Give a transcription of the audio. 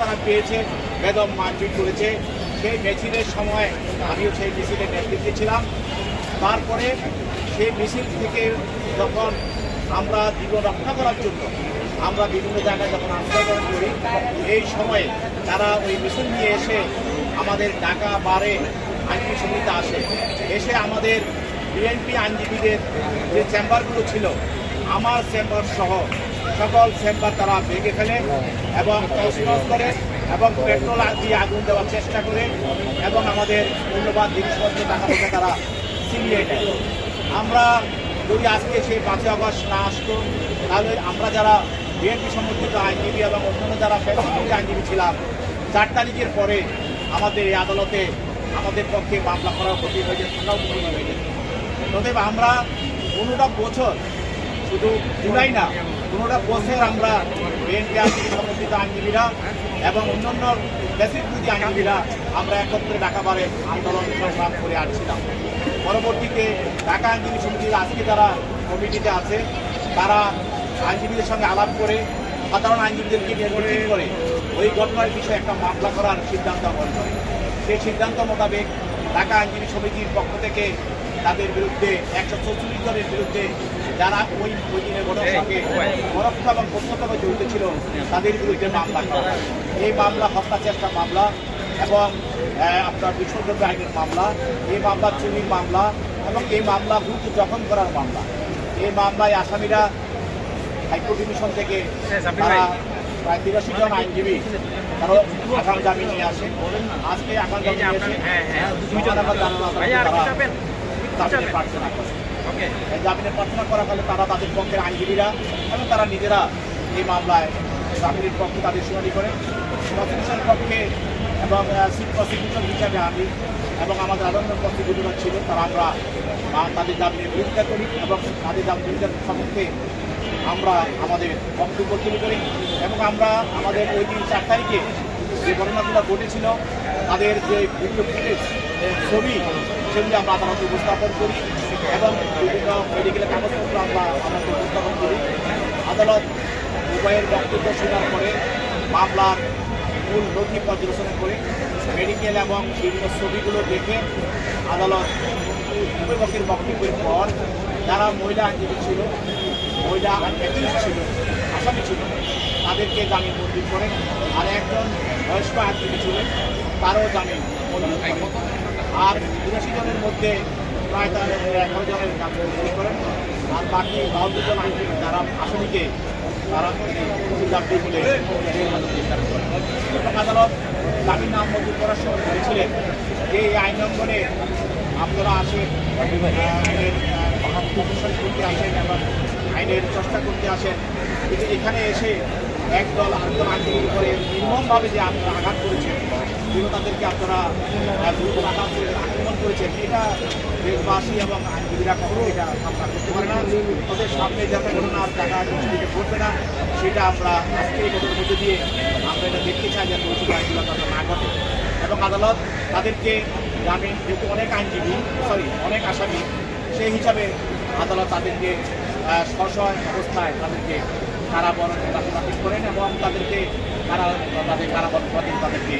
তারা পেয়েছে, বেদম মারপিট করেছে। সেই মিছিলের সময় আমিও সেই মিছিলের নেতৃত্বে ছিলাম। তারপরে সেই মিছিল থেকে যখন আমরা জীবন রক্ষা করার জন্য আমরা বিভিন্ন জায়গায় যখন আন্দোলন করি, এই সময়ে তারা ওই মিছিল নিয়ে এসে আমাদের ঢাকা বারে আইনজীবী সমিতিতে আসে, এসে আমাদের বিএনপি আইনজীবীদের যে চেম্বারগুলো ছিল, আমার চেম্বার সহ সকল চেম্বার তারা ভেঙে ফেলে এবং তছনছ করে এবং পেট্রোল দিয়ে আগুন দেওয়ার চেষ্টা করে এবং আমাদের মূল্যবান জিনিসপত্র টাকা পয়সা তারা ছিনিয়ে নেয়। আমরা যদি আজকে সেই 5ই আগস্ট না আসতো, তাহলে আমরা যারা বিএনপি সমর্থিত আইনজীবী এবং অন্যান্য যারা ফ্যাসিলিটি আইনজীবী ছিলাম, 4 তারিখের পরে আমাদের এই আদালতে আমাদের পক্ষে মামলা করার ক্ষতি হয়ে যেত, থাকাও ক্ষতি হয়ে যেত। অতএব আমরা 15টা বছর, শুধু জুলাই না, 15টা বছর আমরা বিএনপি আইনজীবী সমর্থিত আইনজীবীরা এবং অন্যান্য ফ্যাসিলিটি আইনজীবীরা আমরা একত্রে ঢাকা বারে আন্দোলন সংগ্রাম করে আসছিলাম। পরবর্তীতে ঢাকা আইনজীবী সমিতির আজকে যারা কমিটিতে আছে, তারা আইনজীবীদের সঙ্গে আলাপ করে সাধারণ আইনজীবীদেরকে নিয়ে মিটিং করে ওই ঘটনার বিষয়ে একটা মামলা করার সিদ্ধান্ত গ্রহণ করে। সেই সিদ্ধান্ত মোতাবেক ঢাকা আইনজীবী সমিতির পক্ষ থেকে তাদের বিরুদ্ধে 144 জনের বিরুদ্ধে যারা ওই দিনের ঘটনার সঙ্গে পরোক্ষ এবং প্রত্যক্ষভাবে জড়িত ছিল, তাদের বিরুদ্ধে মামলা করা হয়। এই মামলা হত্যা চেষ্টা মামলা এবং আপনার বিশ্বদ্রব্য আইনের মামলা, এই মামলা চুরির মামলা এবং এই মামলা ভূত জখম করার মামলা। এই মামলায় আসামিরা হাইকোর্ট ডিভিশন থেকে তারা প্রায় 83 জন আইনজীবী তারা আগাম জামিন নিয়ে আসে। আজকে আগাম জামিন জামিনের প্রার্থনা করে। জামিনের প্রার্থনা করা হলে তারা তাদের পক্ষের আইনজীবীরা এবং তারা নিজেরা এই মামলায় জামিনের পক্ষে তাদের শুনানি করে। প্রসিকিউশনের পক্ষে এবং চিফ প্রসিকিউটর হিসাবে আমি এবং আমাদের আদালত প্রসিকিউটর ছিল, তারা আমরা তাদের জামিনের বিরোধিতা করি এবং তাদের জামিন বিরোধিতার সপক্ষে আমরা আমাদের বক্তব্য তুলে করি এবং আমরা আমাদের ওই দিন 4 তারিখে যে ঘটনাগুলো ঘটেছিল তাদের যে ভিডিও ফুটেজ ছবি, সেগুলি আমরা আদালতে উপস্থাপন করি এবং বিভিন্ন মেডিকেলের কাগজপত্র আমরা আদালতে উপস্থাপন করি। আদালত উভয়ের বক্তব্য শোনার পরে মামলার মূল নথি পর্যবেক্ষণ করে মেডিকেল এবং বিভিন্ন ছবিগুলো দেখে আদালত উভয় পক্ষের বক্তব্যের পর যারা মহিলা আইনজীবী ছিল, মহিলা অ্যাকিউজড ছিল, আসামি ছিল, তাদেরকে জামিন মঞ্জুর করেন। আর একজন বয়স্ক আইনজীবী ছিলেন, তারও জামিন মঞ্জুর করেন। আর 82 জনের মধ্যে প্রায় 11 জনের জামিন মঞ্জুর করেন। আর বাকি 52 জন আইনজীবী যারা আসামিকে তারা জামিন বলে এবং আদালত জামিন নাম মঞ্জুর করার সময় বলেছিলেন যে এই আইন লঙ্ঘনে আপনারা আসেন, আইনের প্রশাসন করতে আসেন এবং আইনের চেষ্টা করতে আসেন, কিন্তু এখানে এসে একদল আরেকদল আইনজীবীর উপরে নির্মমভাবে যে আপনারা আঘাত করেছেন, যেগুলো তাদেরকে আপনারা গুরুতর আঘাত করে আক্রমণ করেছেন, এটা দেশবাসী এবং আইনজীবীরা কখনো এটা সামনা করতে পারে না। তাদের সামনে যাতে ঘটনার জায়গা দৃষ্টিতে পড়বে না, সেটা আমরা আজকে এই ঘটনার মধ্যে দিয়ে আমরা এটা দেখতে চাই যে নৈতিক আইনগুলো তাদের না ঘটে এবং আদালত তাদেরকে জামিন, যেহেতু অনেক আসামি, সেই হিসাবে আদালত তাদেরকে সশয় অবস্থায় তাদেরকে কারাবরণ বাতিল করেন এবং তাদের কারাবরণ তাদেরকে